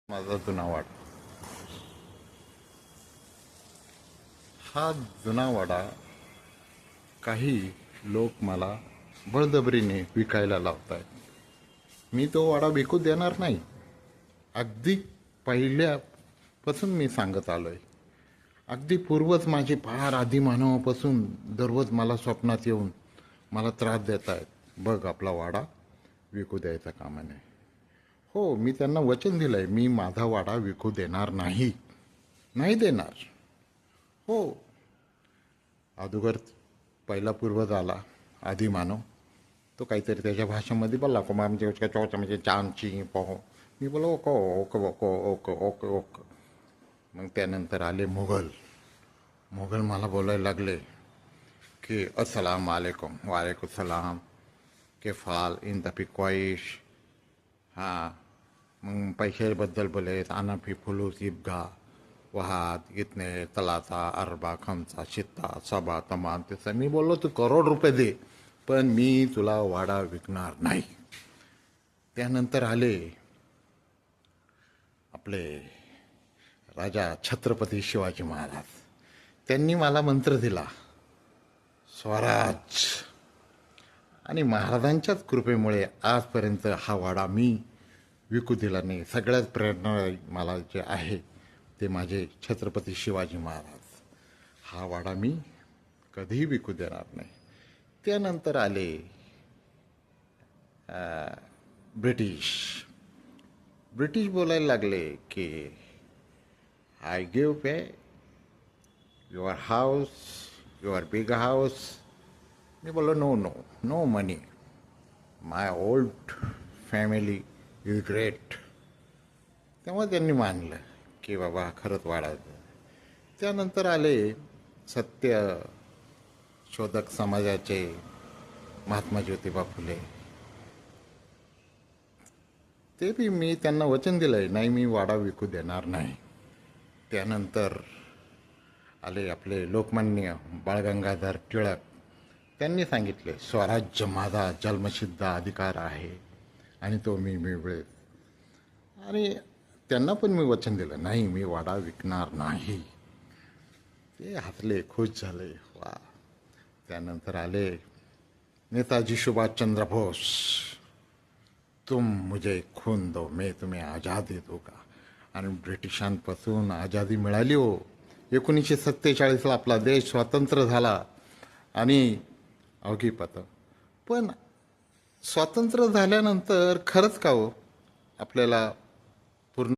माझा जुना वाडा. हा जुना वाडा काही लोक मला बळजबरीने विकायला लावत आहेत. मी तो वाडा विकू देणार नाही. अगदी पहिल्यापासून मी सांगत आलो आहे. अगदी पूर्वज माझे फार आदिमानवापासून दररोज मला स्वप्नात येऊन मला त्रास देत आहेत. बघ, आपला वाडा विकू द्यायचा कामा नाही. हो, मी त्यांना वचन दिलं आहे, मी माझा वाडा विकू देणार नाही. नाही देणार. हो. अगोदर पहिला पूर्वज आला, आदिमानव. तो काहीतरी त्याच्या भाषेमध्ये बोलला, को म्हणजे चौचा म्हणजे चांची पोहो. मी बोलो ओको ओके ओको ओके ओके ओके. मग त्यानंतर आले मुघल. मुघल मला बोलायला लागले की अस्सलाम वालेकुम. वालेकुम सलाम. के फाल इन तपी क्वाइश. हां. मग पैशाबद्दल बोले, अनाफी फुलूस इबगा वहात इतने तलाचा अरबा खमचा शित्ता सबा तमाम. त्याचं मी बोललो, तू करोड रुपये दे, पण मी तुला वाडा विकणार नाही. त्यानंतर आले आपले राजा छत्रपती शिवाजी महाराज. त्यांनी मला मंत्र दिला, स्वराज. आणि महाराजांच्याच कृपेमुळे आजपर्यंत हा वाडा मी विकू दिला नाही. सगळ्यात प्रेरणा मला जे आहे ते माझे छत्रपती शिवाजी महाराज. हा वाडा मी कधीही विकू देणार नाही. त्यानंतर आले ब्रिटिश. ब्रिटिश बोलायला लागले की I give pay your house, your big house. मी बोललो, no no no money. My old family is great. तेव्हा त्यांनी मानलं की बाबा खरंच वाढायचं. त्यानंतर आले सत्य शोधक समाजाचे महात्मा ज्योतिबा फुले. ते बी मी त्यांना वचन दिलं आहे, नाही मी वाडा विकू देणार नाही. त्यानंतर आले आपले लोकमान्य बाळ गंगाधर टिळक. त्यांनी सांगितले, स्वराज्य माझा जन्मसिद्ध अधिकार आहे आणि तो मी मिळवेल. आणि त्यांना पण मी वचन दिलं, नाही मी वाडा विकणार नाही. ते हसले, खुश झाले. वा. त्यानंतर आले नेताजी सुभाषचंद्र बोस. तुम मुझे खून दो, मैं तुम्हें आज़ादी दूंगा. आणि ब्रिटिशांपासून आझादी मिळाली हो. 1947ला आपला देश स्वतंत्र झाला. आणि अवघीपत पण स्वातंत्र्य झाल्यानंतर खरंच का हो आपल्याला